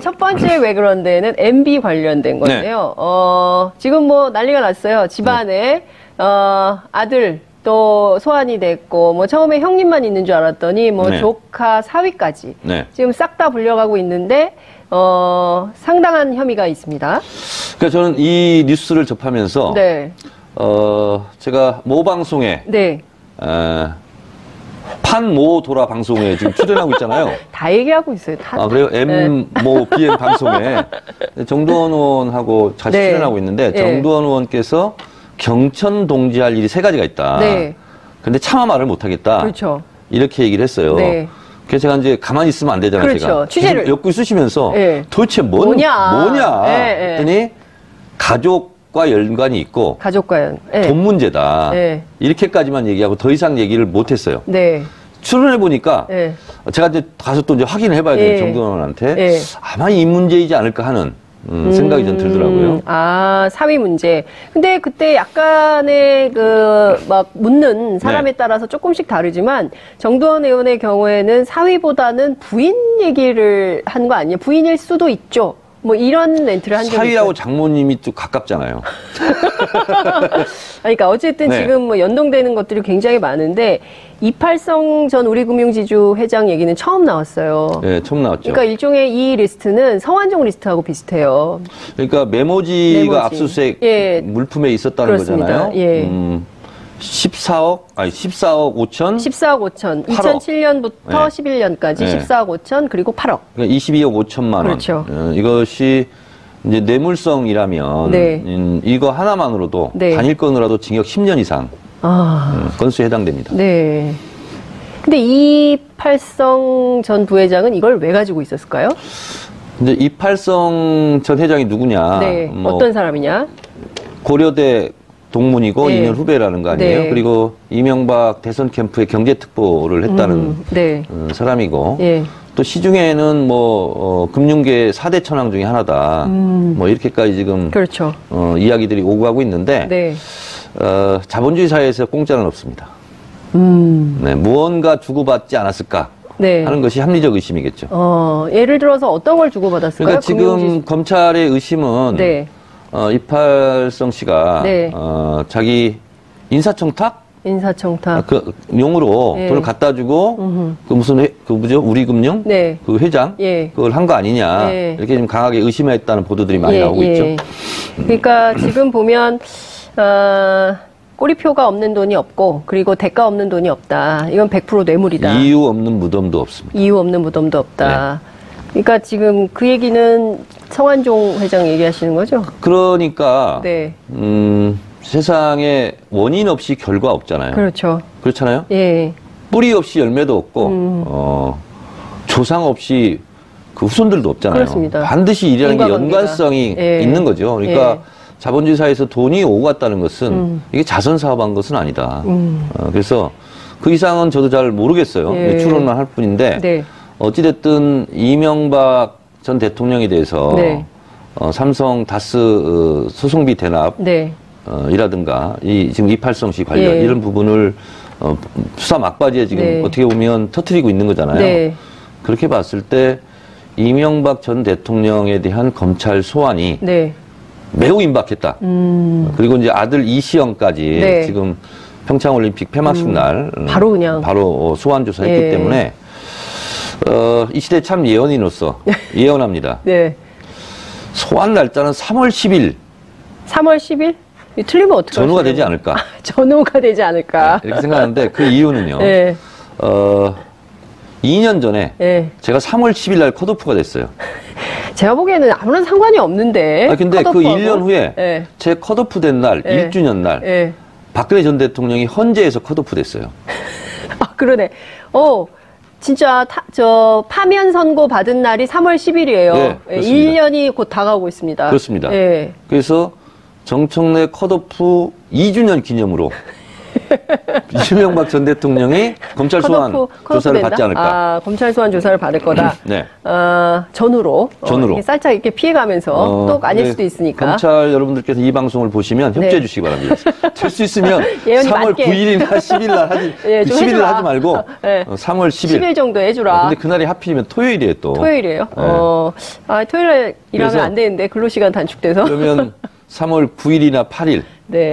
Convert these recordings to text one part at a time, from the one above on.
첫 번째 왜 그런데는 MB 관련된 건데요. 지금 뭐 난리가 났어요. 집안에 아들 또 소환이 됐고, 뭐 처음에 형님만 있는 줄 알았더니 뭐 조카 사위까지 지금 싹 다 불려가고 있는데 상당한 혐의가 있습니다. 그러니까 저는 이 뉴스를 접하면서 제가 모 방송에 판모 도라 방송에 지금 출연하고 있잖아요. 다 얘기하고 있어요. 그래요? 모 BM 방송에 정두원 의원하고 같이 출연하고 있는데 정두원 의원께서 경천 동지할 일이 3가지가 있다. 근데 차마 말을 못하겠다. 그렇죠. 이렇게 얘기를 했어요. 그래서 제가 이제 가만히 있으면 안 되잖아요. 그렇죠. 제가 취재를 엮고 쓰시면서 도대체 뭐냐 했더니 가족과 연관이 있고 가족과 돈 문제다. 이렇게까지만 얘기하고 더 이상 얘기를 못했어요. 출연해 보니까 제가 이제 가서 또 이제 확인을 해봐야 돼요. 정두원 의원한테 아마 이 문제이지 않을까 하는 생각이 좀 들더라고요. 사위 문제. 근데 그때 약간의 막 묻는 사람에 따라서 조금씩 다르지만 정두원 의원의 경우에는 사위보다는 부인 얘기를 한 거 아니에요? 부인일 수도 있죠. 뭐 이런 멘트를 한 적이 있어요. 사위하고 장모님이 또 가깝잖아요. 그러니까 어쨌든 지금 뭐 연동되는 것들이 굉장히 많은데 이팔성 전 우리금융지주 회장 얘기는 처음 나왔어요. 네, 처음 나왔죠. 그러니까 일종의 이 리스트는 성완종 리스트하고 비슷해요. 그러니까 메모지가 압수수색 물품에 있었다는 거잖아요. 14억 5천? 14억 5천. 2007년부터 11년까지 14억 5천, 그리고 8억. 그러니까 22억 5천만 원. 그렇죠. 이것이 이제 뇌물성이라면 이거 하나만으로도 단일건으로도 징역 10년 이상 건수에 해당됩니다. 근데 이팔성 전 부회장은 이걸 왜 가지고 있었을까요? 근데 이팔성 전 회장이 누구냐? 뭐 어떤 사람이냐? 고려대 동문이고 2년 후배라는 거 아니에요? 그리고 이명박 대선 캠프에 경제특보를 했다는 사람이고 또 시중에는 뭐 금융계 4대 천왕 중에 하나다. 뭐 이렇게까지 지금 이야기들이 오고 가고 있는데 자본주의 사회에서 공짜는 없습니다. 무언가 주고받지 않았을까 하는 것이 합리적 의심이겠죠. 예를 들어서 어떤 걸 주고받았을까요? 그러니까 지금 검찰의 의심은 이팔성 씨가 자기 인사청탁 그 용으로 돈을 갖다 주고 그 무슨 뭐죠? 우리금융 그 회장 그걸 한 거 아니냐 이렇게 좀 강하게 의심했다는 보도들이 많이 나오고 있죠. 그러니까 지금 보면 꼬리표가 없는 돈이 없고 그리고 대가 없는 돈이 없다. 이건 100% 뇌물이다. 이유 없는 무덤도 없습니다. 이유 없는 무덤도 없다. 그러니까 지금 그 얘기는 성완종 회장 얘기하시는 거죠? 그러니까 세상에 원인 없이 결과 없잖아요. 그렇잖아요. 뿌리 없이 열매도 없고 조상 없이 그 후손들도 없잖아요. 반드시 일이라는 게 연관성이 있는 거죠. 그러니까 자본주의 사회에서 돈이 오고 갔다는 것은 이게 자선 사업한 것은 아니다. 그래서 그 이상은 저도 잘 모르겠어요. 추론만 할 뿐인데 어찌됐든 이명박 전 대통령에 대해서 삼성 다스 소송비 대납 이라든가 지금 이팔성 씨 관련 이런 부분을 수사 막바지에 지금 어떻게 보면 터뜨리고 있는 거잖아요. 그렇게 봤을 때 이명박 전 대통령에 대한 검찰 소환이 매우 임박했다. 그리고 이제 아들 이시영까지 지금 평창올림픽 폐막식 날 바로 소환 조사했기 때문에 이 시대 참 예언인으로서 예언합니다. 소환 날짜는 3월 10일. 3월 10일? 틀리면 어떡하죠? 전후가 되지 않을까. 전후가 되지 않을까. 이렇게 생각하는데 그 이유는요. 2년 전에 제가 3월 10일 날 컷오프가 됐어요. 제가 보기에는 아무런 상관이 없는데. 근데 그 1년 후에 제 컷오프 된 날, 1주년 날 박근혜 전 대통령이 헌재에서 컷오프 됐어요. 그러네. 진짜 파면 선고 받은 날이 3월 10일이에요. 1년이 곧 다가오고 있습니다. 그렇습니다. 그래서 정청래 컷오프 2주년 기념으로 이명박 전 대통령이 검찰 소환 조사를 받지 않을까? 아, 검찰 소환 조사를 받을 거다. 네. 전후로. 이렇게 살짝 이렇게 피해가면서 또 아닐 수도 있으니까. 검찰 여러분들께서 이 방송을 보시면 협조해 주시기 바랍니다. 될 수 있으면 3월 맞게. 9일이나 10일 날 하지, 10일 날 하지 말고 3월 10일. 10일 정도 해주라. 근데 그날이 하필이면 토요일이에요, 또. 토요일이에요? 토요일에 일하면 안 되는데 근로시간 단축돼서. 그러면 3월 9일이나 8일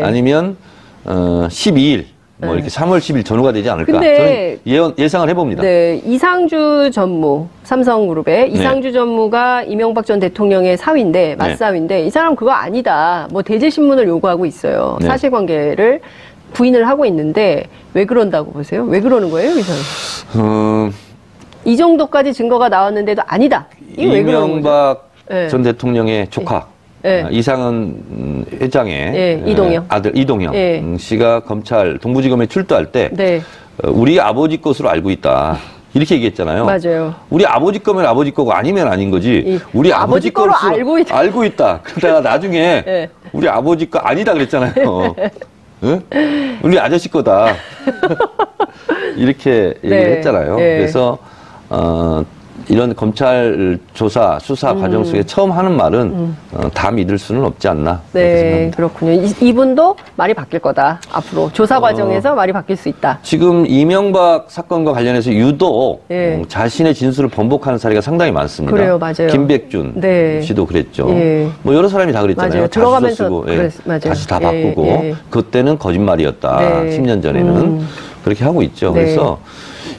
아니면 12일 이렇게 3월 10일 전후가 되지 않을까. 근데 저는 예상을 해봅니다. 네, 이상주 전무, 삼성그룹의 이상주 전무가 이명박 전 대통령의 사위인데, 맞사위인데, 이 사람 그거 아니다. 뭐 대제신문을 요구하고 있어요. 사실관계를 부인을 하고 있는데, 왜 그런다고 보세요? 왜 그러는 거예요, 이 사람? 이 정도까지 증거가 나왔는데도 아니다. 이거 왜 그러는 거죠? 이명박 전 대통령의 조카. 이상은 회장의 이동영. 아들 이동영 씨가 검찰 동부지검에 출두할 때 우리 아버지 것으로 알고 있다. 이렇게 얘기했잖아요. 맞아요. 우리 아버지 거면 아버지 거고 아니면 아닌 거지. 우리 아버지 거로 알고 있다. 그러다가 나중에 우리 아버지 거 아니다 그랬잖아요. 응? 우리 아저씨 거다. 이렇게 얘기를 했잖아요. 그래서 이런 검찰 조사, 수사 과정 속에 처음 하는 말은 다 믿을 수는 없지 않나. 네, 그렇군요. 이분도 말이 바뀔 거다. 앞으로 조사 과정에서 말이 바뀔 수 있다. 지금 이명박 사건과 관련해서 유독 자신의 진술을 번복하는 사례가 상당히 많습니다. 그래요, 맞아요. 김백준 씨도 그랬죠. 뭐 여러 사람이 다 그랬잖아요. 맞아요. 들어가면서 쓰고, 다시 다 바꾸고 그때는 거짓말이었다. 10년 전에는 그렇게 하고 있죠. 그래서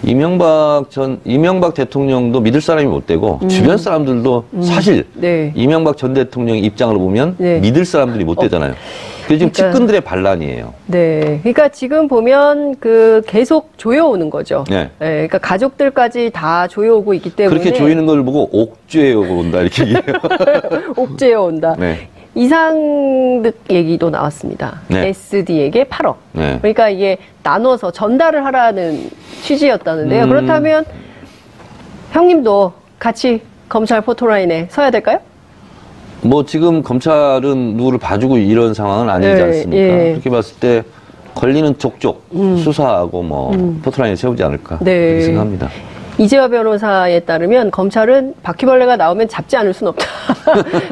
이명박 대통령도 믿을 사람이 못 되고 주변 사람들도 사실 이명박 전 대통령의 입장을 보면 믿을 사람들이 못 되잖아요. 그게 지금 측근들의 반란이에요. 네, 그러니까 지금 보면 계속 조여오는 거죠. 그러니까 가족들까지 다 조여오고 있기 때문에 그렇게 조이는 걸 보고 옥죄어 온다 이렇게 얘기해요. 옥죄어 온다. 이상득 얘기도 나왔습니다. SD에게 8억. 그러니까 이게 나눠서 전달을 하라는 취지였다는데요. 그렇다면 형님도 같이 검찰 포토라인에 서야 될까요? 뭐 지금 검찰은 누구를 봐주고 이런 상황은 아니지 않습니까? 그렇게 봤을 때 걸리는 족족 수사하고 뭐 포토라인에 세우지 않을까 그렇게 생각합니다. 이재화 변호사에 따르면 검찰은 바퀴벌레가 나오면 잡지 않을 수는 없다.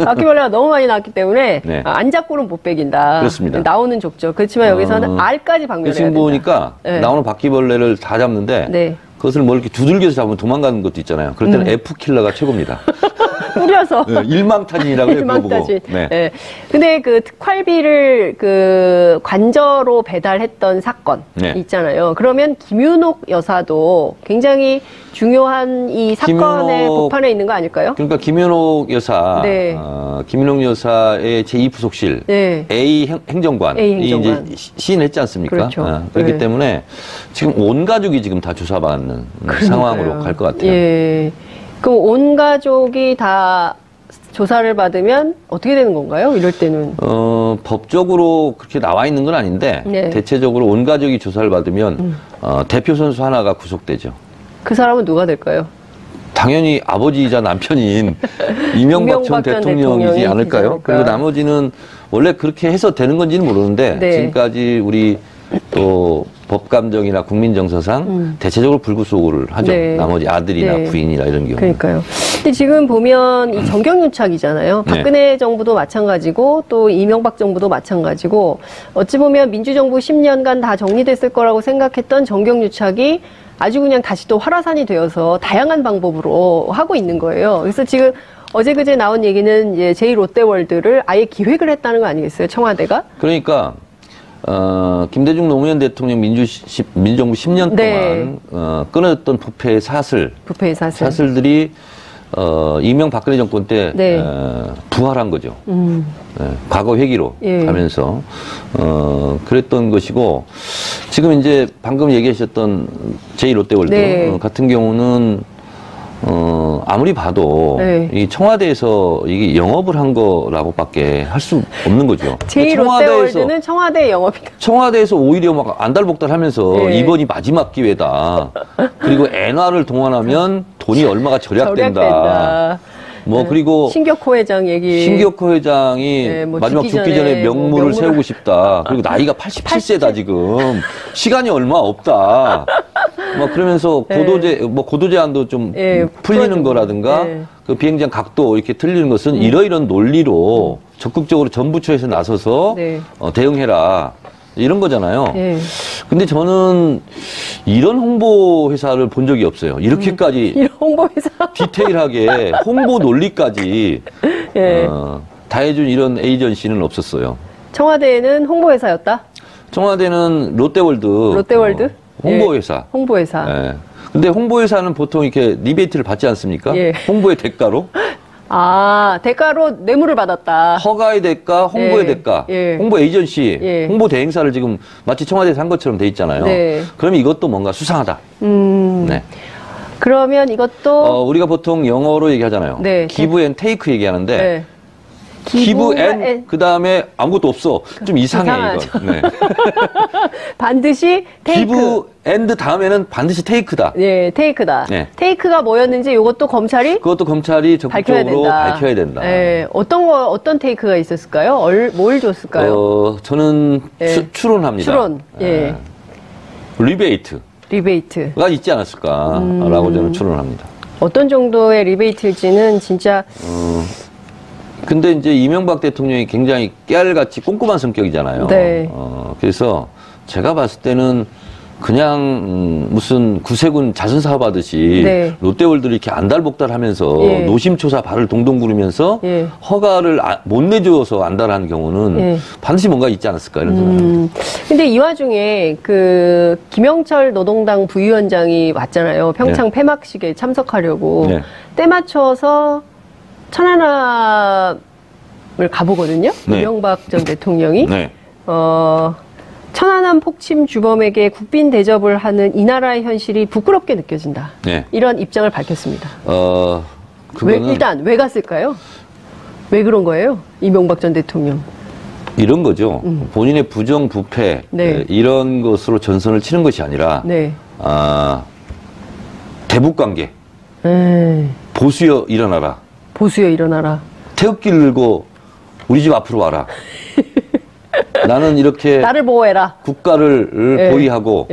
바퀴벌레가 너무 많이 나왔기 때문에 안 잡고는 못 빼긴다. 그렇습니다. 나오는 족족. 그렇지만 여기서는 알까지 박멸해야 된다. 지금 보니까 나오는 바퀴벌레를 다 잡는데 그것을 뭐 이렇게 두들겨서 잡으면 도망가는 것도 있잖아요. 그럴 때는 F킬러가 최고입니다. 뿌려서. 일망타진이라고 해요. 일망타진. 근데 그 특활비를 관저로 배달했던 사건 있잖아요. 그러면 김윤옥 여사도 굉장히 중요한 이 사건의 복판에 있는 거 아닐까요? 그러니까 김윤옥 여사, 김윤옥 여사의 제2부속실 A 행정관이 이제 시인했지 않습니까? 그렇죠. 그렇기 때문에 지금 온 가족이 지금 다 조사받는 상황으로 갈 것 같아요. 그럼 온 가족이 다 조사를 받으면 어떻게 되는 건가요? 이럴 때는? 법적으로 그렇게 나와 있는 건 아닌데 대체적으로 온 가족이 조사를 받으면 대표 선수 하나가 구속되죠. 그 사람은 누가 될까요? 당연히 아버지이자 남편인 이명박 전 대통령이지 않을까요? 그리고 나머지는 원래 그렇게 해서 되는 건지는 모르는데 지금까지 우리 또 법감정이나 국민정서상 대체적으로 불구속을 하죠. 나머지 아들이나 부인이나 이런 경우. 그러니까요. 근데 지금 보면 이 정경유착이잖아요. 박근혜 정부도 마찬가지고 또 이명박 정부도 마찬가지고 어찌 보면 민주정부 10년간 다 정리됐을 거라고 생각했던 정경유착이 아주 그냥 다시 또 활화산이 되어서 다양한 방법으로 하고 있는 거예요. 그래서 지금 어제 그제 나온 얘기는 이제 제2롯데월드를 아예 기획을 했다는 거 아니겠어요? 청와대가? 그러니까 김대중 노무현 대통령 민주정부 10년 동안 끊어졌던 부패의 사슬들이 이명박근혜 정권 때 부활한 거죠. 과거 회기로 가면서 그랬던 것이고 지금 이제 방금 얘기하셨던 제2롯데월드 같은 경우는 아무리 봐도 이 청와대에서 이게 영업을 한 거라고밖에 할 수 없는 거죠. 제2롯데월드는 청와대 영업이다. 청와대에서 오히려 막 안달복달하면서 이번이 마지막 기회다. 그리고 엔화를 동원하면 돈이 얼마가 절약된다. 뭐 그리고 신격호 회장 얘기. 신격호 회장이 네, 뭐 마지막 죽기 전에 명물을 세우고 싶다. 그리고 나이가 88세다 지금. 시간이 얼마 없다. 뭐 그러면서 고도 제한도 좀 풀리는 거라든가 그 비행장 각도 이렇게 틀리는 것은 이러이런 논리로 적극적으로 전부처에서 나서서 대응해라. 이런 거잖아요. 근데 저는 이런 홍보 회사를 본 적이 없어요. 이렇게까지 이런 홍보 회사 디테일하게 홍보 논리까지 다 해준 이런 에이전시는 없었어요. 청와대는 홍보 회사였다? 청와대는 롯데월드. 홍보 회사. 홍보 회사. 예. 근데 홍보 회사는 보통 이렇게 리베이트를 받지 않습니까? 홍보의 대가로. 아, 대가로 뇌물을 받았다. 허가의 대가, 홍보의 대가, 홍보 에이전시, 홍보 대행사를 지금 마치 청와대에서 한 것처럼 돼 있잖아요. 그럼 이것도 뭔가 수상하다. 네. 그러면 이것도 우리가 보통 영어로 얘기하잖아요. 기브 앤 테이크 얘기하는데 기브 앤 그 다음에 아무것도 없어. 좀 이상해 이건. 네. 반드시 테이크. 기브 앤드 다음에는 반드시 테이크다. 네, 테이크다. 테이크가 뭐였는지 이것도 검찰이 적극적으로 밝혀야 된다. 네, 어떤 테이크가 있었을까요? 뭘 줬을까요? 저는 추론합니다. 추론. 리베이트가 있지 않았을까라고 저는 추론합니다. 어떤 정도의 리베이트일지는 진짜. 근데 이제 이명박 대통령이 굉장히 깨알같이 꼼꼼한 성격이잖아요. 그래서 제가 봤을 때는 그냥 무슨 구세군 자선사업 하듯이 롯데월드를 이렇게 안달복달하면서 노심초사 발을 동동 구르면서 허가를 못 내줘서 안달하는 경우는 반드시 뭔가 있지 않았을까 이런 생각입니다. 근데 이 와중에 그 김영철 노동당 부위원장이 왔잖아요. 평창 폐막식에 참석하려고 때 맞춰서 천안함을 가보거든요. 이명박 전 대통령이. 천안함 폭침 주범에게 국빈 대접을 하는 이 나라의 현실이 부끄럽게 느껴진다. 이런 입장을 밝혔습니다. 일단 왜 갔을까요? 왜 그런 거예요? 이명박 전 대통령. 이런 거죠. 본인의 부정부패 이런 것으로 전선을 치는 것이 아니라 대북관계. 보수여 일어나라. 태극기 들고 우리 집 앞으로 와라. 나는 이렇게 나를 보호해라. 국가를 보위하고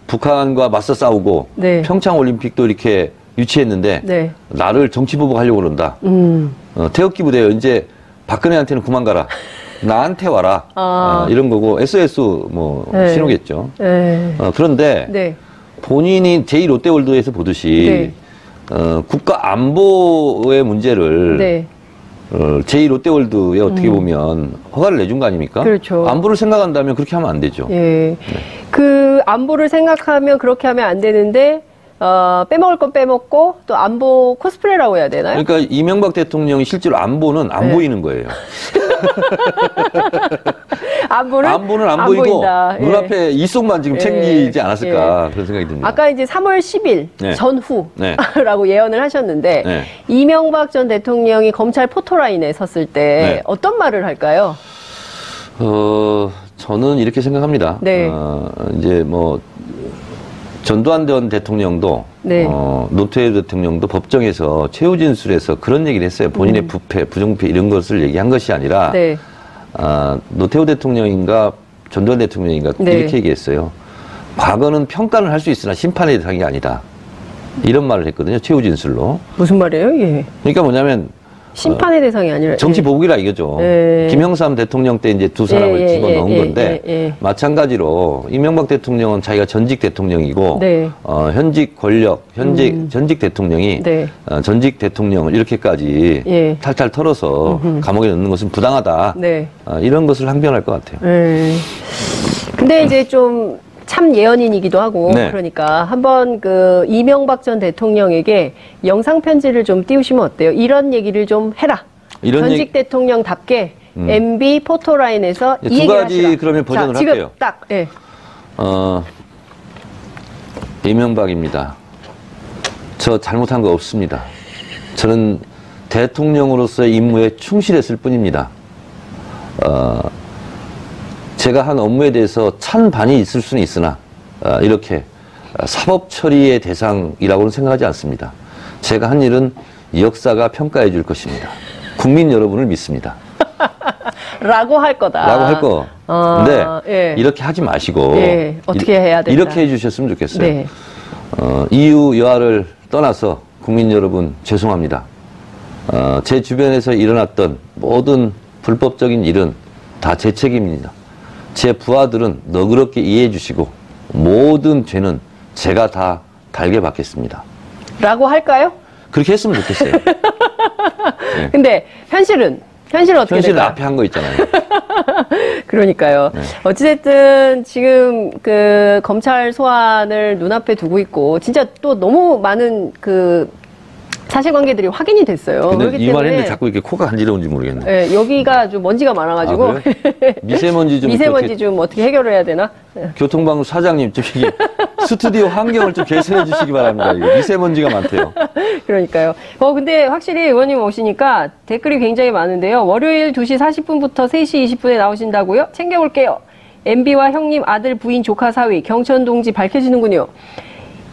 북한과 맞서 싸우고 평창 올림픽도 이렇게 유치했는데 나를 정치 보복하려고 그런다. 태극기 부대요. 이제 박근혜한테는 그만 가라. 나한테 와라. 이런 거고 SOS 뭐 신호겠죠. 그런데 본인이 제2롯데월드에서 보듯이 국가 안보의 문제를 제2롯데월드에 어떻게 보면 허가를 내준 거 아닙니까? 그렇죠. 안보를 생각한다면 그렇게 하면 안 되죠. 그 안보를 생각하면 그렇게 하면 안 되는데 빼먹을 건 빼먹고 또 안보 코스프레라고 해야 되나요? 그러니까 이명박 대통령이 실제로 안보는 안 보이는 거예요. 안보는 안 보이고 보인다. 눈앞에 이속만 지금 챙기지 않았을까 그런 생각이 듭니다. 아까 이제 3월 10일 전후라고 예언을 하셨는데 이명박 전 대통령이 검찰 포토라인에 섰을 때 어떤 말을 할까요? 저는 이렇게 생각합니다. 이제 뭐 전두환 전 대통령도 노태우 대통령도 법정에서 최후 진술에서 그런 얘기를 했어요. 본인의 부패, 부정부패 이런 것을 얘기한 것이 아니라 노태우 대통령인가 전두환 대통령인가 이렇게 얘기했어요. 과거는 평가는 할 수 있으나 심판의 대상이 아니다. 이런 말을 했거든요. 최후 진술로. 무슨 말이에요? 그러니까 뭐냐면 심판의 대상이 아니라 정치 보복이라 이거죠. 김영삼 대통령 때 이제 두 사람을 집어넣은 건데 마찬가지로 이명박 대통령은 자기가 전직 대통령이고 현직 권력, 전직 대통령이 전직 대통령을 이렇게까지 탈탈 털어서 감옥에 넣는 것은 부당하다. 이런 것을 항변할 것 같아요. 근데 이제 좀 참 예언인이기도 하고 그러니까 한번 그 이명박 전 대통령에게 영상 편지를 좀 띄우시면 어때요? 이런 얘기를 좀 해라. 전직 대통령답게 MB 포토라인에서 이 얘기를 하시라. 두 가지 그러면 버전을 지금 할게요. 딱. 이명박입니다. 저 잘못한 거 없습니다. 저는 대통령으로서의 임무에 충실했을 뿐입니다. 제가 한 업무에 대해서 찬반이 있을 수는 있으나 이렇게 사법 처리의 대상이라고는 생각하지 않습니다. 제가 한 일은 역사가 평가해 줄 것입니다. 국민 여러분을 믿습니다. 라고 할 거다. 라고 할 거. 근데 예. 이렇게 하지 마시고 예. 어떻게 해야 된다. 이렇게 해주셨으면 좋겠어요. 네. 이유 여하를 떠나서 국민 여러분 죄송합니다. 제 주변에서 일어났던 모든 불법적인 일은 다 제 책임입니다. 제 부하들은 너그럽게 이해해 주시고 모든 죄는 제가 다 달게 받겠습니다. 라고 할까요? 그렇게 했으면 좋겠어요. 네. 근데 현실은 어떻게 현실은 될까요? 앞에 한 거 있잖아요. 그러니까요. 네. 어찌됐든 지금 그 검찰 소환을 눈앞에 두고 있고 진짜 또 너무 많은 그 사실관계들이 확인이 됐어요. 근데 이 말했는데 자꾸 이렇게 코가 간지러운지 모르겠네. 네, 여기가 좀 먼지가 많아가지고. 아, 그래? 미세먼지 좀 어떻게 해결을 해야 되나? 교통방송 사장님, 저기 스튜디오 환경을 좀 개선해 주시기 바랍니다. 이거 미세먼지가 많대요. 그러니까요. 근데 확실히 의원님 오시니까 댓글이 굉장히 많은데요. 월요일 2시 40분부터 3시 20분에 나오신다고요? 챙겨올게요. MB와 형님, 아들, 부인, 조카, 사위, 경천 동지 밝혀지는군요.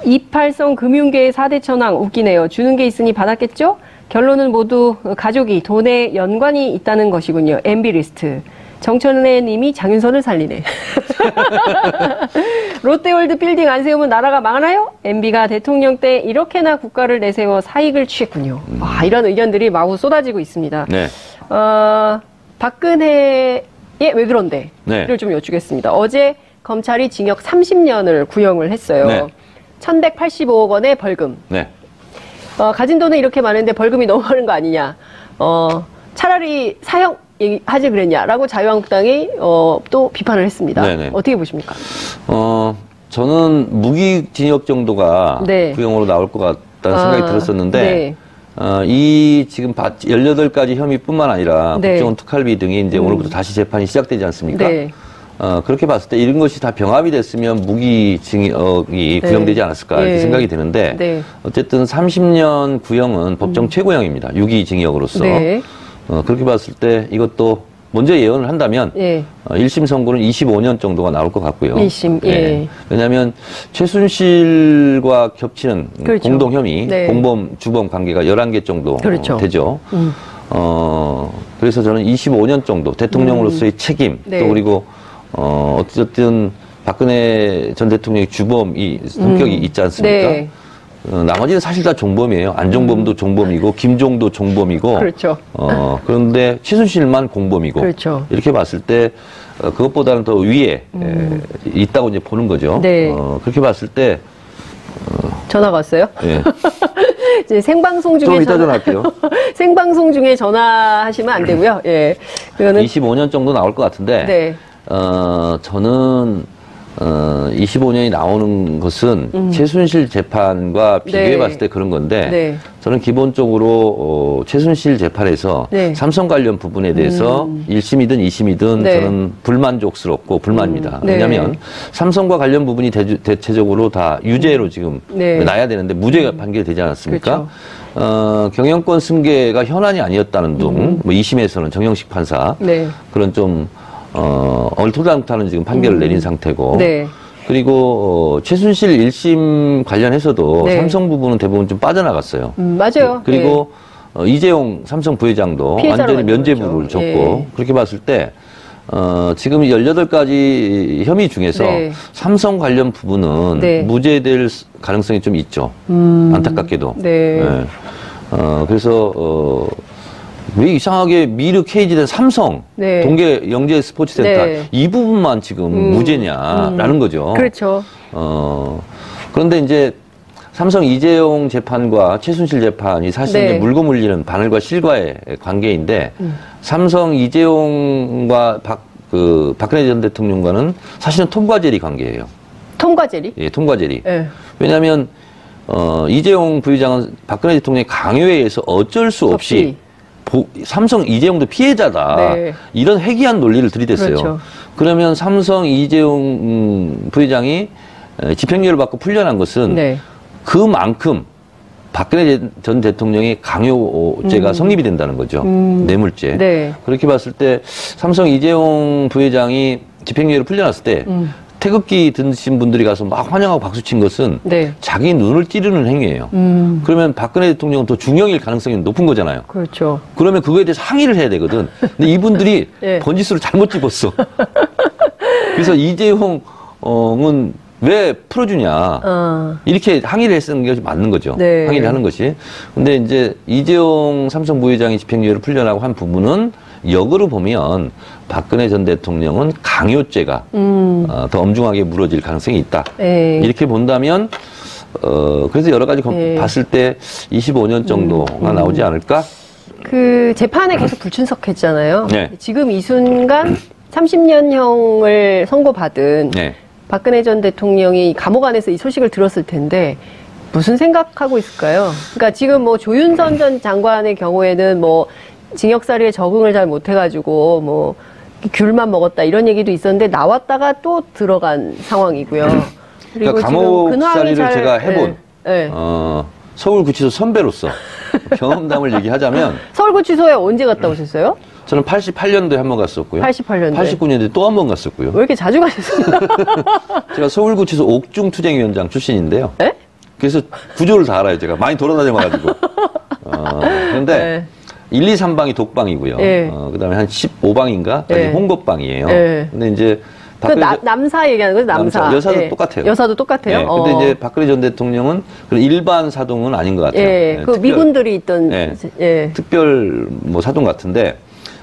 이팔성 금융계의 4대 천왕 웃기네요. 주는 게 있으니 받았겠죠? 결론은 모두 가족이 돈에 연관이 있다는 것이군요. MB 리스트. 정천래 님이 장윤선을 살리네. 롯데월드 빌딩 안 세우면 나라가 망하나요? MB가 대통령 때 이렇게나 국가를 내세워 사익을 취했군요. 와, 이런 의견들이 마구 쏟아지고 있습니다. 네. 박근혜의 왜 그런데? 네. 를 좀 여쭈겠습니다. 어제 검찰이 징역 30년을 구형을 했어요. 네. 1185억 원의 벌금. 네. 가진 돈은 이렇게 많은데 벌금이 너무 많은 거 아니냐. 차라리 사형 하지 그랬냐라고 자유한국당이 또 비판을 했습니다. 네네. 어떻게 보십니까? 저는 무기징역 정도가 네. 구형으로 나올 것 같다는 생각이 들었었는데 네. 이 지금 18가지 혐의뿐만 아니라 네. 국정원 특활비 등이 이제 오늘부터 다시 재판이 시작되지 않습니까? 네. 그렇게 봤을 때 이런 것이 다 병합이 됐으면 무기징역이 네. 구형되지 않았을까 이렇게 네. 생각이 드는데 네. 어쨌든 30년 구형은 법정 최고형입니다. 유기징역으로서. 네. 그렇게 봤을 때 이것도 먼저 예언을 한다면 예. 1심 선고는 25년 정도가 나올 것 같고요. 1심, 예. 네. 왜냐하면 최순실과 겹치는 그렇죠. 공동 혐의, 네. 공범, 주범 관계가 11개 정도 그렇죠. 되죠. 그래서 저는 25년 정도 대통령으로서의 책임 네. 또 그리고 어쨌든 박근혜 전 대통령의 주범이 성격이 있지 않습니까? 네. 나머지는 사실 다 종범이에요. 안종범도 종범이고 김종도 종범이고 그렇죠. 그런데 최순실만 공범이고 그렇죠. 이렇게 봤을 때 그것보다는 더 위에 있다고 이제 보는 거죠. 네. 그렇게 봤을 때 전화가 왔어요? 예. 이제 생방송 중에 좀 이따 전화할게요. 생방송 중에 전화하시면 안 되고요. 예. 그거는 25년 정도 나올 것 같은데 네. 저는 25년이 나오는 것은 최순실 재판과 비교해 네. 봤을 때 그런 건데 네. 저는 기본적으로 최순실 재판에서 네. 삼성 관련 부분에 대해서 1심이든 2심이든 네. 저는 불만족스럽고 불만입니다. 네. 왜냐하면 삼성과 관련 부분이 대체적으로 다 유죄로 지금 네. 나야 되는데 무죄 판결되지 않았습니까? 그렇죠. 경영권 승계가 현안이 아니었다는 등 뭐 2심에서는 정영식 판사 네. 그런 좀 얼토당토하는 지금 판결을 내린 상태고 네. 그리고 최순실 1심 관련해서도 네. 삼성 부분은 대부분 좀 빠져나갔어요. 맞아요. 그리고 네. 이재용 삼성 부회장도 완전히 면죄부를 줬고 네. 그렇게 봤을 때 지금 18가지 혐의 중에서 네. 삼성 관련 부분은 네. 무죄될 가능성이 좀 있죠. 안타깝게도. 네. 네. 그래서 왜 이상하게 미르 KG된 삼성, 네. 동계 영재 스포츠센터 네. 이 부분만 지금 무죄냐라는 거죠. 그렇죠. 그런데 이제 삼성 이재용 재판과 최순실 재판이 사실 네. 이제 물고 물리는 바늘과 실과의 관계인데 삼성 이재용과 박근혜 전 대통령과는 사실은 톰과 제리 관계예요. 톰과 제리? 예, 톰과 제리. 네. 왜냐하면 이재용 부회장은 박근혜 대통령의 강요에 의해서 어쩔 수 없이 삼성 이재용도 피해자다. 네. 이런 회귀한 논리를 들이댔어요. 그렇죠. 그러면 삼성 이재용 부회장이 집행유예를 받고 풀려난 것은 네. 그만큼 박근혜 전 대통령의 강요죄가 성립이 된다는 거죠. 뇌물죄. 네. 그렇게 봤을 때 삼성 이재용 부회장이 집행유예를 풀려났을 때 태극기 드신 분들이 가서 막 환영하고 박수 친 것은 네. 자기 눈을 찌르는 행위예요. 그러면 박근혜 대통령은 더 중형일 가능성이 높은 거잖아요. 그렇죠. 그러면 그거에 대해서 항의를 해야 되거든. 근데 이분들이 네. 번지수를 잘못 집었어. 그래서 이재용은 왜 풀어주냐. 이렇게 항의를 했는 게 맞는 거죠. 네. 항의를 하는 것이. 근데 이제 이재용 삼성 부회장이 집행유예를 풀려나고 한 부분은 역으로 보면 박근혜 전 대통령은 강요죄가 더 엄중하게 물어질 가능성이 있다. 에이. 이렇게 본다면 그래서 여러 가지 봤을 때 25년 정도가 나오지 않을까? 그 재판에 계속 불출석했잖아요. 네. 지금 이 순간 30년형을 선고받은 네. 박근혜 전 대통령이 감옥 안에서 이 소식을 들었을 텐데 무슨 생각하고 있을까요? 그러니까 지금 뭐 조윤선 전 장관의 경우에는 뭐 징역사리에 적응을 잘 못해가지고 뭐 귤만 먹었다 이런 얘기도 있었는데 나왔다가 또 들어간 상황이고요. 그리고 그러니까 감옥살이를 제가 해본 네. 서울구치소 선배로서 경험담을 얘기하자면 서울구치소에 언제 갔다 오셨어요? 저는 88년도에 한 번 갔었고요. 88년도에. 89년도에 또 한 번 갔었고요. 왜 이렇게 자주 가셨어요? 제가 서울구치소 옥중투쟁위원장 출신인데요. 네? 그래서 구조를 다 알아요. 제가 많이 돌아다녀봐가지고. 그런데 네. 1, 2, 3방이 독방이고요. 네. 그다음에 한 15방인가? 네. 홍kop방이에요. 네. 근데 이제 그 남사 얘기하는 거죠? 남사. 여사도 네. 똑같아요. 여사도 똑같아요? 네. 근데 이제 박근혜 전 대통령은 일반 사동은 아닌 것 같아요. 네. 그 특별, 미군들이 있던 특별 뭐 사동 같은데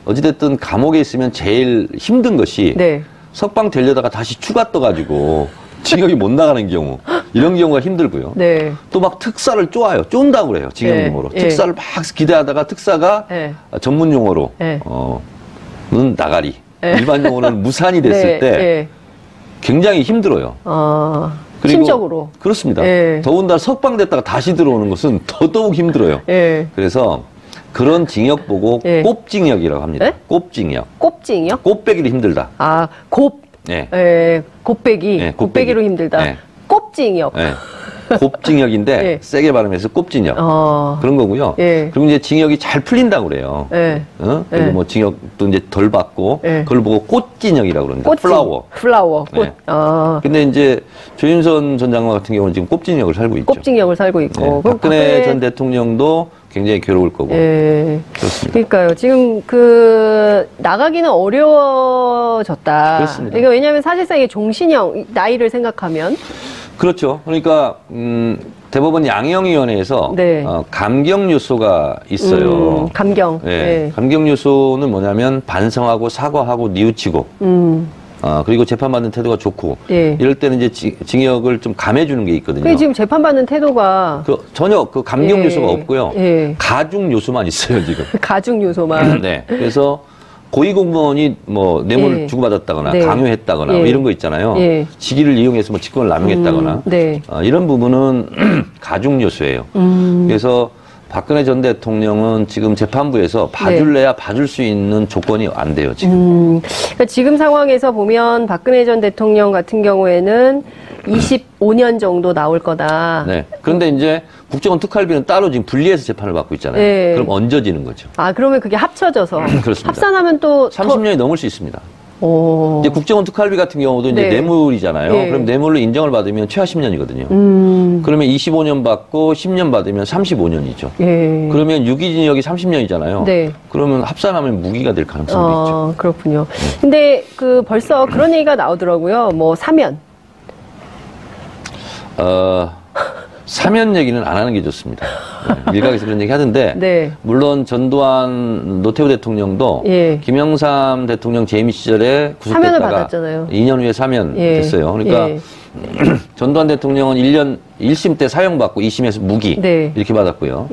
어찌됐든 감옥에 있으면 제일 힘든 것이 네. 석방 되려다가 다시 추가 떠가지고 징역이 못 나가는 경우 이런 경우가 힘들고요. 네. 또 막 특사를 쪼아요. 쫀다고 그래요. 징역 용어로. 네. 특사를 막 기대하다가 특사가 네. 전문 용어로 네. 는 나가리. 네. 일반 용어는 무산이 됐을 네. 때 네. 굉장히 힘들어요. 그리고 심적으로. 그렇습니다. 네. 더군다나 석방됐다가 다시 들어오는 것은 더더욱 힘들어요. 네. 그래서 그런 징역 보고 네. 꼽징역이라고 합니다. 네? 꼽징역. 꼽징역? 꼽배기로 힘들다. 아, 곱. 네. 네. 곱배기. 네, 곱배기로 힘들다. 네. 꼽징역. 네. 곱징역인데 네. 세게 발음해서 꼽징역 그런 거고요. 네. 그리고 이제 징역이 잘 풀린다고 그래요. 네. 그리고 뭐 징역도 이제 덜 받고 그걸 보고 꽃징역이라고 그럽니다. 플라워. 꽃. 네. 근데 이제 조윤선 전 장관 같은 경우는 지금 꼽징역을 살고 있죠. 꼽징역을 살고 있고. 박근혜 전 대통령도 굉장히 괴로울 거고. 그렇습니다. 그러니까요. 지금 그 나가기는 어려워졌다. 그렇습니다. 그러니까 왜냐하면 사실상 이게 종신형 나이를 생각하면. 그렇죠. 그러니까 대법원 양형위원회에서 네. 감경 요소가 있어요. 감경. 네. 네. 감경 요소는 뭐냐면 반성하고 사과하고 뉘우치고 그리고 재판받는 태도가 좋고 네. 이럴 때는 이제 징역을 좀 감해주는 게 있거든요. 근데 지금 재판받는 태도가 전혀 그 감경 요소가 없고요. 가중 요소만 있어요 지금. 가중 요소만. 네. 그래서 고위공무원이 뭐 뇌물을 주고받았다거나 강요했다거나 뭐 이런 거 있잖아요. 직위를 이용해서 뭐 직권을 남용했다거나 이런 부분은 가중 요소예요. 그래서 박근혜 전 대통령은 지금 재판부에서 봐줄래야 봐줄 수 있는 조건이 안 돼요, 지금. 그러니까 지금 상황에서 보면 박근혜 전 대통령 같은 경우에는 25년 정도 나올 거다. 네. 그런데 이제 국정원 특활비는 따로 지금 분리해서 재판을 받고 있잖아요. 네. 그럼 얹어지는 거죠. 아, 그러면 그게 합쳐져서. 그렇습니다. 합산하면 또 30년이 넘을 수 있습니다. 이제 국정원 특활비 같은 경우도 이제 뇌물이잖아요. 그럼 뇌물로 인정을 받으면 최하 10년이거든요. 그러면 25년 받고 10년 받으면 35년이죠. 그러면 유기징역이 30년이잖아요. 네. 그러면 합산하면 무기가 될 가능성도 있죠. 그렇군요. 근데 그 벌써 그런 얘기가 나오더라고요. 뭐 사면. 사면 얘기는 안 하는 게 좋습니다. 네, 일각에서 그런 얘기 하던데 네. 물론 전두환 노태우 대통령도 김영삼 대통령 재임 시절에 구속됐다가 2년 후에 사면 됐어요. 그러니까 전두환 대통령은 1심 때 사형받고 2심에서 무기 이렇게 받았고요.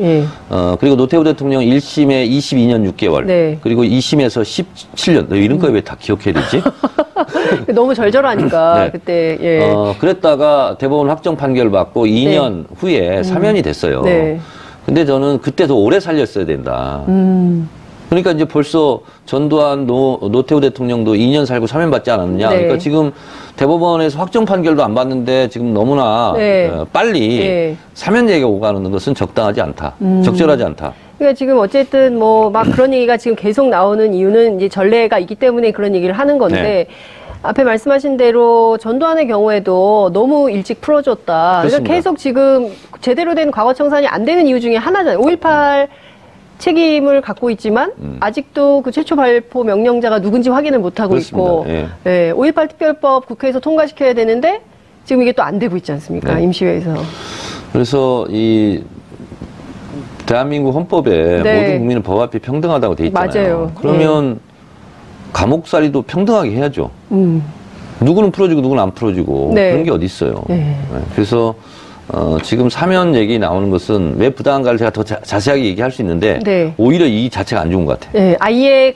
그리고 노태우 대통령은 1심에 22년 6개월 그리고 2심에서 17년. 너 이런 거 왜 다 기억해야 되지? 너무 절절하니까 그때 그랬다가 대법원 확정 판결 받고 2년 후에 사면이 됐어요. 근데 저는 그때 더 오래 살렸어야 된다. 그러니까 이제 벌써 전두환 노태우 대통령도 2년 살고 사면 받지 않았느냐. 그러니까 지금 대법원에서 확정 판결도 안 받는데 지금 너무나 빨리 사면 얘기가 오가는 것은 적당하지 않다. 적절하지 않다. 그러니까 지금 어쨌든 뭐 막 그런 얘기가 지금 계속 나오는 이유는 이제 전례가 있기 때문에 그런 얘기를 하는 건데 앞에 말씀하신 대로 전두환의 경우에도 너무 일찍 풀어줬다. 그래서 계속 지금 제대로 된 과거청산이 안 되는 이유 중에 하나잖아요. 5.18 책임을 갖고 있지만 아직도 그 최초 발포 명령자가 누군지 확인을 못하고 그렇습니다. 있고 예. 5.18 특별법 국회에서 통과시켜야 되는데 지금 이게 또 안 되고 있지 않습니까? 네. 임시회에서. 그래서 이 대한민국 헌법에 모든 국민은 법 앞에 평등하다고 돼 있잖아요. 맞아요. 그러면 감옥살이도 평등하게 해야죠. 누구는 풀어주고 누구는 안 풀어주고 그런 게 어디 있어요. 그래서 지금 사면 얘기 나오는 것은 왜 부당한가를 제가 더 자세하게 얘기할 수 있는데 오히려 이 자체가 안 좋은 것 같아요. 네, 아예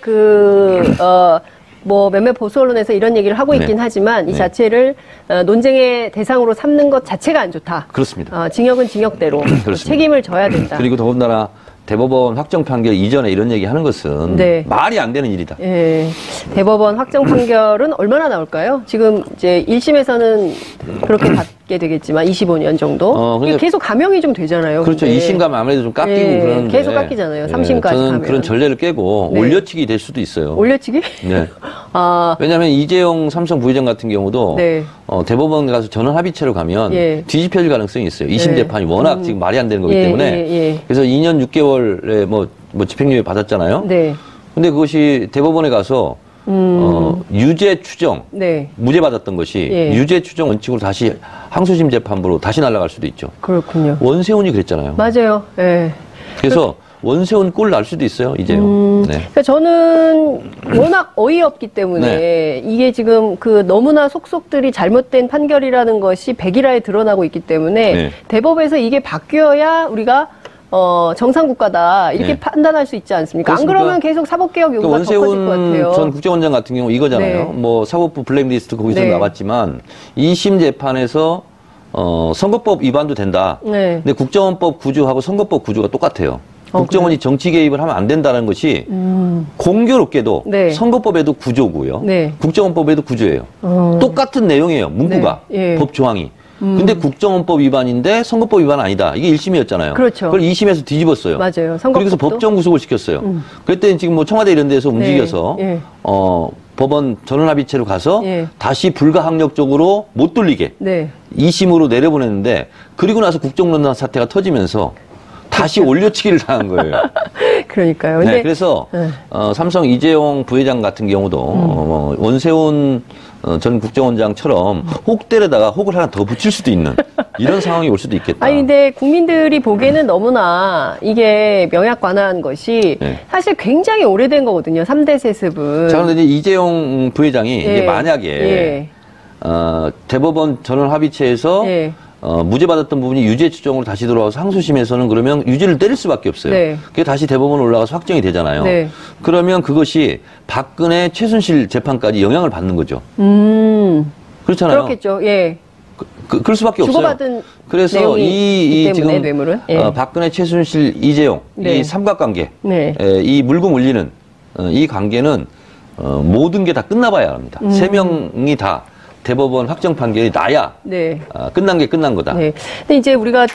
뭐 몇몇 보수 언론에서 이런 얘기를 하고 있긴 하지만 이 자체를 논쟁의 대상으로 삼는 것 자체가 안 좋다. 그렇습니다. 징역은 징역대로 책임을 져야 된다. 그리고 더군다나 대법원 확정 판결 이전에 이런 얘기 하는 것은 말이 안 되는 일이다. 예. 대법원 확정 판결은 얼마나 나올까요? 지금 이제 1심에서는 그렇게 받게 되겠지만 25년 정도. 계속 감형이 좀 되잖아요. 그렇죠. 2심 가면 아무래도 좀 깎이고 그러는데 계속 깎이잖아요. 3심까지 저는 가면. 그런 전례를 깨고 올려치기 될 수도 있어요. 올려치기? 네. 왜냐하면 이재용 삼성 부회장 같은 경우도 대법원 가서 전원 합의체로 가면 뒤집혀질 가능성이 있어요. 2심 재판이 워낙 지금 말이 안 되는 거기 때문에. 그래서 2년 6개월에 뭐 집행유예 받았잖아요. 근데 그것이 대법원에 가서 유죄 추정, 무죄 받았던 것이 유죄 추정 원칙으로 다시 항소심 재판부로 다시 날아갈 수도 있죠. 그렇군요. 원세훈이 그랬잖아요. 맞아요. 그래서 원세훈 꼴 날 수도 있어요, 이제요. 그러니까 저는 워낙 어이없기 때문에 이게 지금 너무나 속속들이 잘못된 판결이라는 것이 백일화에 드러나고 있기 때문에 대법에서 이게 바뀌어야 우리가 정상국가다 이렇게 판단할 수 있지 않습니까? 그렇습니까? 안 그러면 계속 사법개혁 요구가 더 커질 것 같아요. 원세훈 전 국정원장 같은 경우 이거잖아요. 뭐 사법부 블랙리스트 거기서 나왔지만 2심 재판에서 선거법 위반도 된다. 근데 국정원법 구조하고 선거법 구조가 똑같아요. 국정원이 정치 개입을 하면 안 된다는 것이 공교롭게도 선거법에도 구조고요. 국정원법에도 구조예요. 똑같은 내용이에요. 문구가. 법 조항이. 근데 국정원법 위반인데 선거법 위반은 아니다. 이게 1심이었잖아요. 그렇죠. 그걸 2심에서 뒤집었어요. 맞아요. 그래서 법정 구속을 시켰어요. 그랬더니 지금 뭐 청와대 이런 데서 움직여서 법원 전원합의체로 가서 다시 불가항력적으로 못 돌리게 2심으로 내려보냈는데 그리고 나서 국정농단 사태가 터지면서 다시 올려치기를 당한 거예요. 그러니까요. 근데 그래서 삼성 이재용 부회장 같은 경우도 원세훈 전 국정원장처럼 혹 때려다가 혹을 하나 더 붙일 수도 있는 이런 상황이 올 수도 있겠다. 아니 근데 국민들이 보기에는 너무나 이게 명약 관화한 것이 사실 굉장히 오래된 거거든요. 3대 세습은. 자, 그런데 이제 이재용 부회장이 이게 만약에 대법원 전원 합의체에서 무죄 받았던 부분이 유죄 추정으로 다시 돌아와서 항소심에서는 그러면 유죄를 때릴 수밖에 없어요. 그게 다시 대법원 올라가서 확정이 되잖아요. 그러면 그것이 박근혜 최순실 재판까지 영향을 받는 거죠. 그렇잖아요. 그렇겠죠. 그럴 수밖에 주고받은 없어요. 그래서 이 지금 뇌물은? 박근혜 최순실 이재용 이 삼각관계 이 물고 물리는 이 관계는 모든 게 다 끝나봐야 합니다. 세 명이 다 대법원 확정 판결이 나야 끝난 게 끝난 거다. 근데 이제 우리가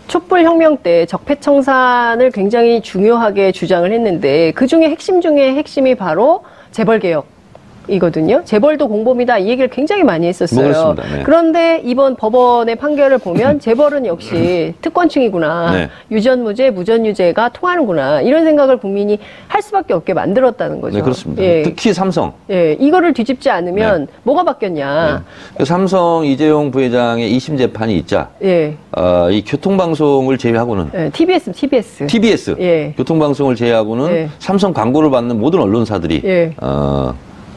촛불혁명 때 적폐청산을 굉장히 중요하게 주장을 했는데 그 중에 핵심 중에 핵심이 바로 재벌개혁이거든요. 재벌도 공범이다 이 얘기를 굉장히 많이 했었어요. 그런데 이번 법원의 판결을 보면 재벌은 역시 특권층이구나. 유전무죄, 무전유죄가 통하는구나. 이런 생각을 국민이 할 수밖에 없게 만들었다는 거죠. 그렇습니다. 특히 삼성. 이거를 뒤집지 않으면 뭐가 바뀌었냐. 삼성 이재용 부회장의 2심 재판이 있자 이 교통방송을 제외하고는 TBS 교통방송을 제외하고는 삼성 광고를 받는 모든 언론사들이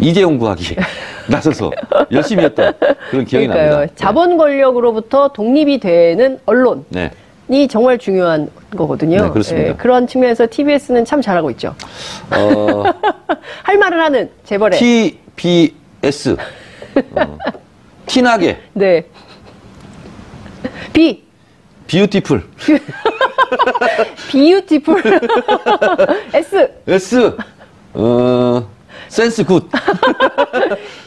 이재용 구하기 나서서 열심히 했던 그런 기억이 납니다. 자본 권력으로부터 독립이 되는 언론이 정말 중요한 거거든요. 그렇습니다. 그런 측면에서 TBS는 참 잘하고 있죠. 할 말을 하는 재벌의 TBS 티나게 비유티풀 비유티풀 S 센스 굿.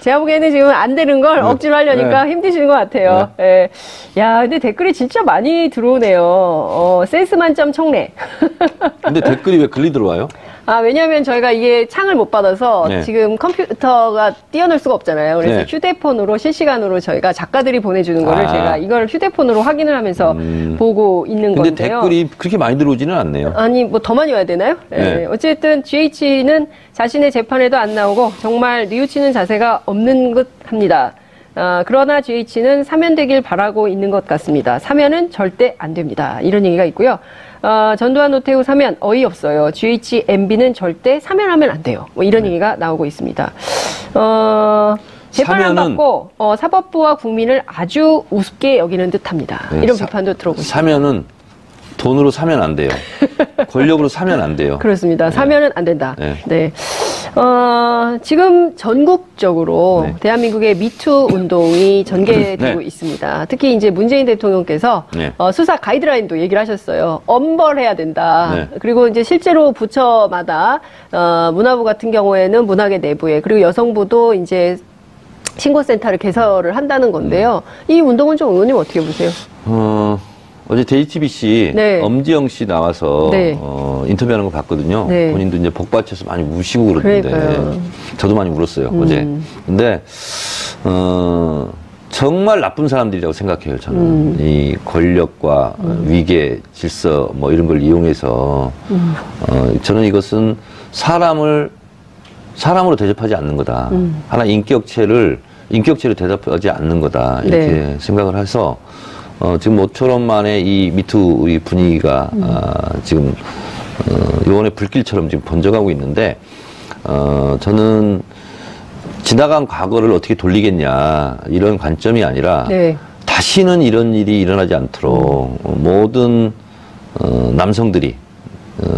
제가 보기에는 지금 안 되는 걸 억지로 하려니까 힘드시는 것 같아요. 예. 야, 근데 댓글이 진짜 많이 들어오네요. 센스 만점 청래. 근데 댓글이 왜 글리 들어와요? 아, 왜냐면 저희가 이게 창을 못 받아서 지금 컴퓨터가 띄워놓을 수가 없잖아요. 그래서 휴대폰으로 실시간으로 저희가 작가들이 보내주는 거를 제가 이걸 휴대폰으로 확인을 하면서 보고 있는 건데요. 근데 댓글이 그렇게 많이 들어오지는 않네요. 아니, 뭐 더 많이 와야 되나요? 네. 어쨌든 GH는 자신의 재판에도 안 나오고 정말 뉘우치는 자세가 없는 듯 합니다. 그러나 GH는 사면되길 바라고 있는 것 같습니다. 사면은 절대 안 됩니다. 이런 얘기가 있고요. 전두환 노태우 사면 어이없어요. GH, MB는 절대 사면하면 안 돼요. 뭐 이런 얘기가 나오고 있습니다. 재판 안 받고 사법부와 국민을 아주 우습게 여기는 듯합니다. 이런 비판도 들어오고 있습니다. 사면은 돈으로 사면 안 돼요. 권력으로 사면 안 돼요. 그렇습니다. 사면은 안 된다. 네. 지금 전국적으로 대한민국의 미투 운동이 전개되고 있습니다. 특히 이제 문재인 대통령께서 수사 가이드라인도 얘기를 하셨어요. 엄벌해야 된다. 그리고 이제 실제로 부처마다 문화부 같은 경우에는 문화계 내부에 그리고 여성부도 이제 신고센터를 개설을 한다는 건데요. 이 운동은 좀 의원님 어떻게 보세요? 어제 JTBC 엄지영 씨 나와서 인터뷰하는 거 봤거든요. 본인도 이제 복받쳐서 많이 우시고 그러던데 저도 많이 울었어요 어제. 근데 정말 나쁜 사람들이라고 생각해요 저는. 이 권력과 위계 질서 뭐 이런 걸 이용해서 저는 이것은 사람으로 대접하지 않는 거다. 하나 인격체로 대접하지 않는 거다 이렇게 생각을 해서. 지금 모처럼 만에 이 미투 분위기가, 지금, 요번에 불길처럼 지금 번져가고 있는데, 저는 지나간 과거를 어떻게 돌리겠냐, 이런 관점이 아니라, 다시는 이런 일이 일어나지 않도록 모든, 남성들이,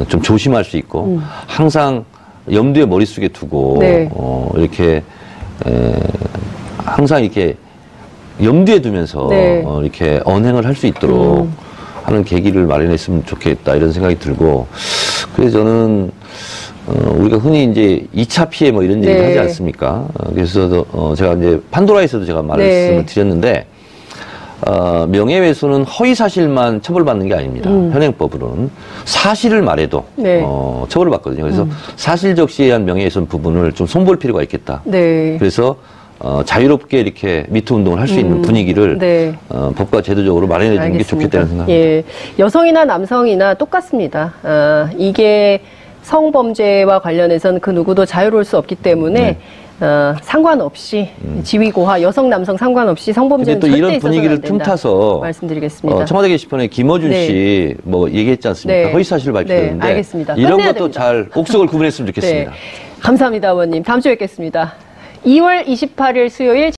좀 조심할 수 있고, 항상 염두에 머릿속에 두고, 이렇게, 항상 이렇게, 염두에 두면서 이렇게 언행을 할 수 있도록 하는 계기를 마련했으면 좋겠다 이런 생각이 들고 그래서 저는 우리가 흔히 이제 2차 피해 뭐 이런 얘기를 하지 않습니까? 그래서 제가 이제 판도라에서도 제가 말씀을 드렸는데 명예훼손은 허위사실만 처벌받는 게 아닙니다. 현행법으로는 사실을 말해도 처벌을 받거든요. 그래서 사실적시에 의한 명예훼손 부분을 좀 손볼 필요가 있겠다. 그래서 자유롭게 이렇게 미투 운동을 할 수 있는 분위기를 법과 제도적으로 마련해 주는 게 좋겠다는 생각입니다. 여성이나 남성이나 똑같습니다. 이게 성범죄와 관련해서는 그 누구도 자유로울 수 없기 때문에 상관없이 지위고하 여성 남성 상관없이 성범죄는 절대 이런 분위기를 틈타서 말씀드리겠습니다. 청와대 게시판에 김어준 씨 뭐 얘기했지 않습니까? 허위 사실을 밝혔는데 알겠습니다. 이런 것도 됩니다. 잘 옥석을 구분했으면 좋겠습니다. 감사합니다, 의원님. 다음 주에 뵙겠습니다. 2월 28일 수요일